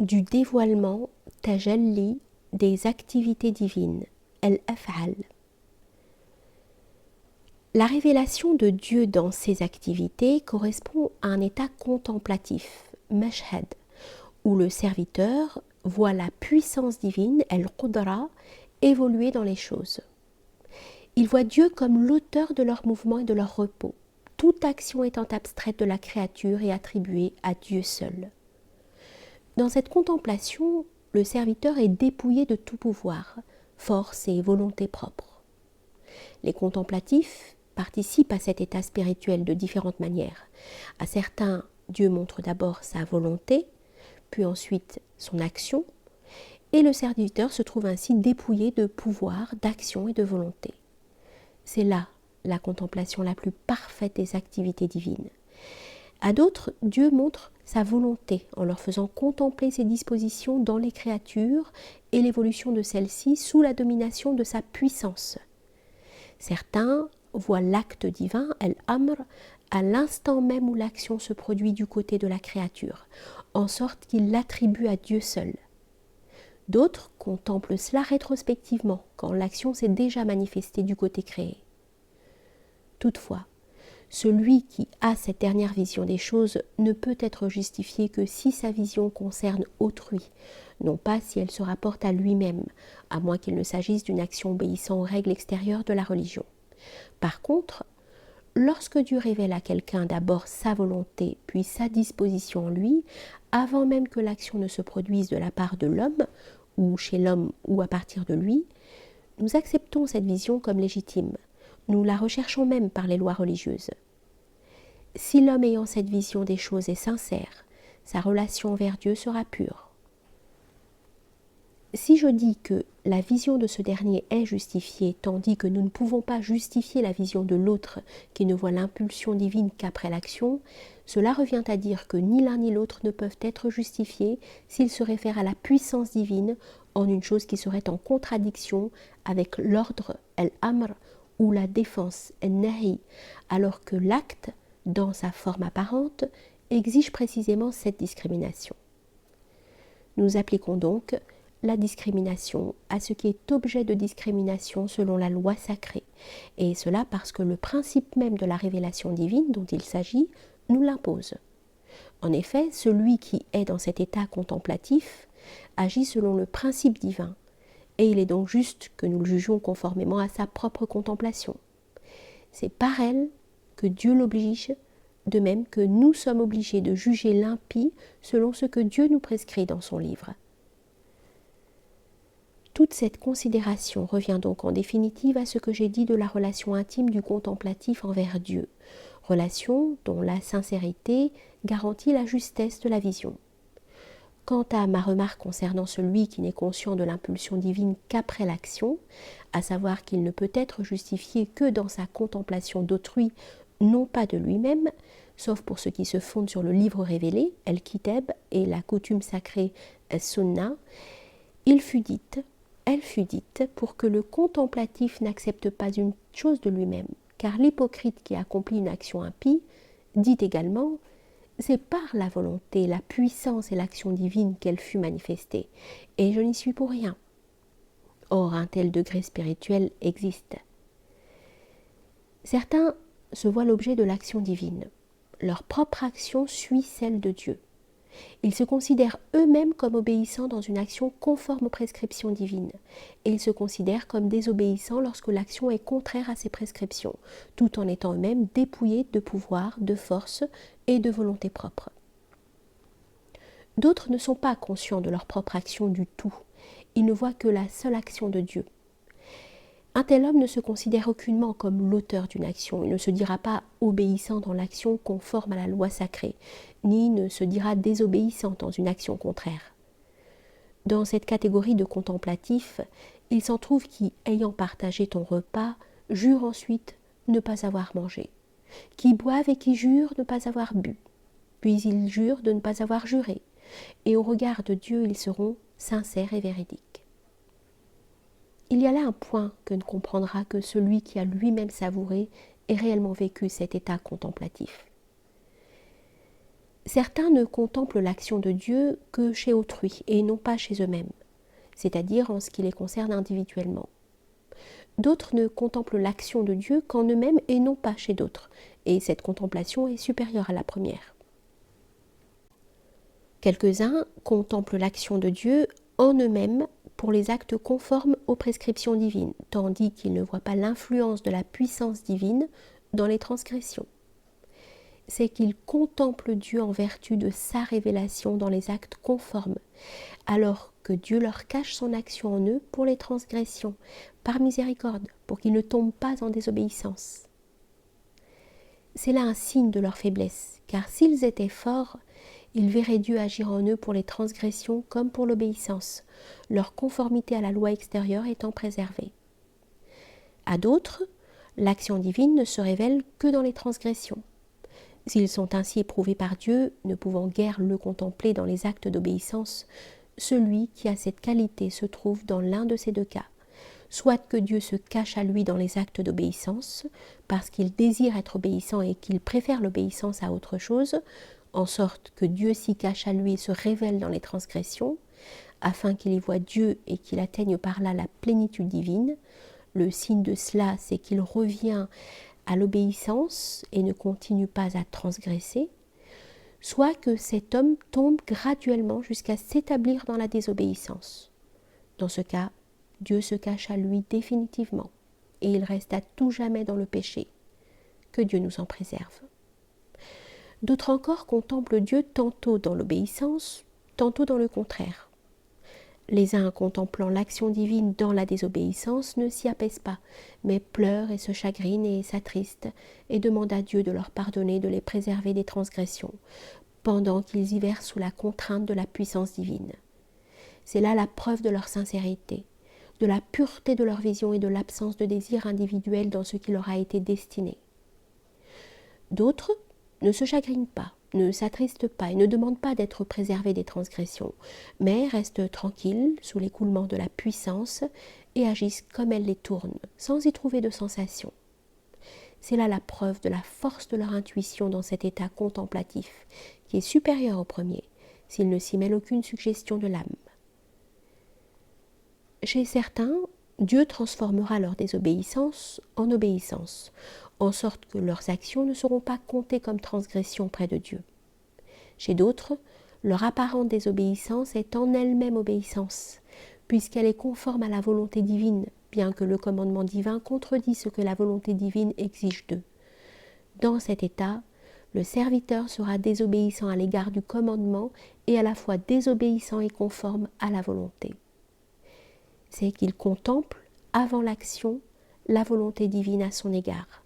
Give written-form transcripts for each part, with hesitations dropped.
du dévoilement tajalli des activités divines, al-af'al. La révélation de Dieu dans ses activités correspond à un état contemplatif, mashhad, où le serviteur voit la puissance divine, al-qudra, évoluer dans les choses. Il voit Dieu comme l'auteur de leur mouvement et de leur repos, toute action étant abstraite de la créature et attribuée à Dieu seul. Dans cette contemplation, le serviteur est dépouillé de tout pouvoir, force et volonté propre. Les contemplatifs participent à cet état spirituel de différentes manières. À certains, Dieu montre d'abord sa volonté, puis ensuite son action, et le serviteur se trouve ainsi dépouillé de pouvoir, d'action et de volonté. C'est là la contemplation la plus parfaite des activités divines. À d'autres, Dieu montre sa volonté en leur faisant contempler ses dispositions dans les créatures et l'évolution de celles-ci sous la domination de sa puissance. Certains voient l'acte divin, al-amr, à l'instant même où l'action se produit du côté de la créature, en sorte qu'ils l'attribuent à Dieu seul. D'autres contemplent cela rétrospectivement, quand l'action s'est déjà manifestée du côté créé. Toutefois, celui qui a cette dernière vision des choses ne peut être justifié que si sa vision concerne autrui, non pas si elle se rapporte à lui-même, à moins qu'il ne s'agisse d'une action obéissant aux règles extérieures de la religion. Par contre, lorsque Dieu révèle à quelqu'un d'abord sa volonté, puis sa disposition en lui, avant même que l'action ne se produise de la part de l'homme, ou chez l'homme ou à partir de lui, nous acceptons cette vision comme légitime. Nous la recherchons même par les lois religieuses. Si l'homme ayant cette vision des choses est sincère, sa relation envers Dieu sera pure. Si je dis que la vision de ce dernier est justifiée, tandis que nous ne pouvons pas justifier la vision de l'autre qui ne voit l'impulsion divine qu'après l'action, cela revient à dire que ni l'un ni l'autre ne peuvent être justifiés s'ils se réfèrent à la puissance divine en une chose qui serait en contradiction avec l'ordre, al-amr, ou la défense, al-nahi, alors que l'acte, dans sa forme apparente, exige précisément cette discrimination. Nous appliquons donc la discrimination à ce qui est objet de discrimination selon la loi sacrée, et cela parce que le principe même de la révélation divine dont il s'agit nous l'impose. En effet, celui qui est dans cet état contemplatif agit selon le principe divin, et il est donc juste que nous le jugions conformément à sa propre contemplation. C'est par elle que Dieu l'oblige, de même que nous sommes obligés de juger l'impie selon ce que Dieu nous prescrit dans son livre. Toute cette considération revient donc en définitive à ce que j'ai dit de la relation intime du contemplatif envers Dieu, relation dont la sincérité garantit la justesse de la vision. Quant à ma remarque concernant celui qui n'est conscient de l'impulsion divine qu'après l'action, à savoir qu'il ne peut être justifié que dans sa contemplation d'autrui, non pas de lui-même, sauf pour ce qui se fonde sur le livre révélé, el-Kitab, et la coutume sacrée, el-Sunnah, elle fut dite pour que le contemplatif n'accepte pas une chose de lui-même, car l'hypocrite qui accomplit une action impie dit également « c'est par la volonté, la puissance et l'action divine qu'elle fut manifestée, et je n'y suis pour rien ». Or, un tel degré spirituel existe. Certains se voient l'objet de l'action divine. Leur propre action suit celle de Dieu. Ils se considèrent eux-mêmes comme obéissants dans une action conforme aux prescriptions divines, et ils se considèrent comme désobéissants lorsque l'action est contraire à ces prescriptions, tout en étant eux-mêmes dépouillés de pouvoir, de force et de volonté propre. D'autres ne sont pas conscients de leur propre action du tout, ils ne voient que la seule action de Dieu. Un tel homme ne se considère aucunement comme l'auteur d'une action, il ne se dira pas obéissant dans l'action conforme à la loi sacrée, ni ne se dira désobéissant dans une action contraire. Dans cette catégorie de contemplatifs, il s'en trouve qui, ayant partagé ton repas, jurent ensuite ne pas avoir mangé, qui boivent et qui jurent ne pas avoir bu, puis ils jurent de ne pas avoir juré, et au regard de Dieu ils seront sincères et véridiques. Il y a là un point que ne comprendra que celui qui a lui-même savouré et réellement vécu cet état contemplatif. Certains ne contemplent l'action de Dieu que chez autrui et non pas chez eux-mêmes, c'est-à-dire en ce qui les concerne individuellement. D'autres ne contemplent l'action de Dieu qu'en eux-mêmes et non pas chez d'autres, et cette contemplation est supérieure à la première. Quelques-uns contemplent l'action de Dieu en eux-mêmes pour les actes conformes aux prescriptions divines, tandis qu'ils ne voient pas l'influence de la puissance divine dans les transgressions. C'est qu'ils contemplent Dieu en vertu de sa révélation dans les actes conformes, alors que Dieu leur cache son action en eux pour les transgressions, par miséricorde, pour qu'ils ne tombent pas en désobéissance. C'est là un signe de leur faiblesse, car s'ils étaient forts, ils verraient Dieu agir en eux pour les transgressions comme pour l'obéissance, leur conformité à la loi extérieure étant préservée. À d'autres, l'action divine ne se révèle que dans les transgressions. S'ils sont ainsi éprouvés par Dieu, ne pouvant guère le contempler dans les actes d'obéissance, celui qui a cette qualité se trouve dans l'un de ces deux cas. Soit que Dieu se cache à lui dans les actes d'obéissance, parce qu'il désire être obéissant et qu'il préfère l'obéissance à autre chose, en sorte que Dieu s'y cache à lui et se révèle dans les transgressions, afin qu'il y voie Dieu et qu'il atteigne par là la plénitude divine. Le signe de cela, c'est qu'il revient à l'obéissance et ne continue pas à transgresser, soit que cet homme tombe graduellement jusqu'à s'établir dans la désobéissance. Dans ce cas, Dieu se cache à lui définitivement et il reste à tout jamais dans le péché. Que Dieu nous en préserve. D'autres encore contemplent Dieu tantôt dans l'obéissance, tantôt dans le contraire. Les uns contemplant l'action divine dans la désobéissance ne s'y apaisent pas, mais pleurent et se chagrinent et s'attristent et demandent à Dieu de leur pardonner, de les préserver des transgressions, pendant qu'ils y versent sous la contrainte de la puissance divine. C'est là la preuve de leur sincérité, de la pureté de leur vision et de l'absence de désir individuel dans ce qui leur a été destiné. D'autres ne se chagrinent pas, ne s'attristent pas et ne demandent pas d'être préservés des transgressions, mais restent tranquilles sous l'écoulement de la puissance et agissent comme elle les tourne, sans y trouver de sensation. C'est là la preuve de la force de leur intuition dans cet état contemplatif, qui est supérieur au premier, s'il ne s'y mêle aucune suggestion de l'âme. Chez certains, Dieu transformera leur désobéissance en obéissance, en sorte que leurs actions ne seront pas comptées comme transgressions près de Dieu. Chez d'autres, leur apparente désobéissance est en elle-même obéissance, puisqu'elle est conforme à la volonté divine, bien que le commandement divin contredit ce que la volonté divine exige d'eux. Dans cet état, le serviteur sera désobéissant à l'égard du commandement et à la fois désobéissant et conforme à la volonté. C'est qu'il contemple, avant l'action, la volonté divine à son égard.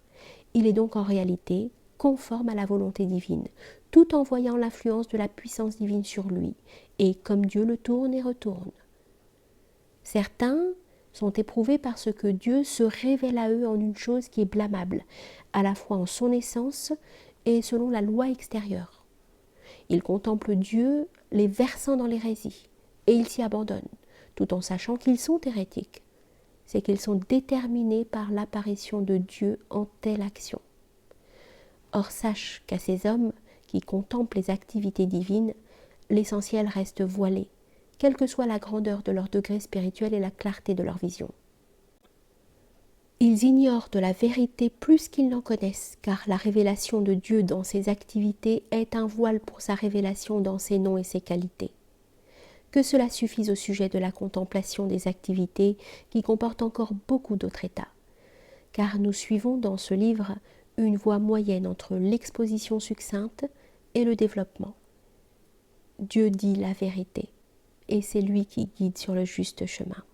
Il est donc en réalité conforme à la volonté divine, tout en voyant l'influence de la puissance divine sur lui, et comme Dieu le tourne et retourne. Certains sont éprouvés parce que Dieu se révèle à eux en une chose qui est blâmable, à la fois en son essence et selon la loi extérieure. Ils contemplent Dieu les versant dans l'hérésie, et ils s'y abandonnent, tout en sachant qu'ils sont hérétiques. C'est qu'ils sont déterminés par l'apparition de Dieu en telle action. Or sache qu'à ces hommes qui contemplent les activités divines, l'essentiel reste voilé, quelle que soit la grandeur de leur degré spirituel et la clarté de leur vision. Ils ignorent de la vérité plus qu'ils n'en connaissent, car la révélation de Dieu dans ses activités est un voile pour sa révélation dans ses noms et ses qualités. Que cela suffise au sujet de la contemplation des activités qui comportent encore beaucoup d'autres états, car nous suivons dans ce livre une voie moyenne entre l'exposition succincte et le développement. Dieu dit la vérité, et c'est lui qui guide sur le juste chemin.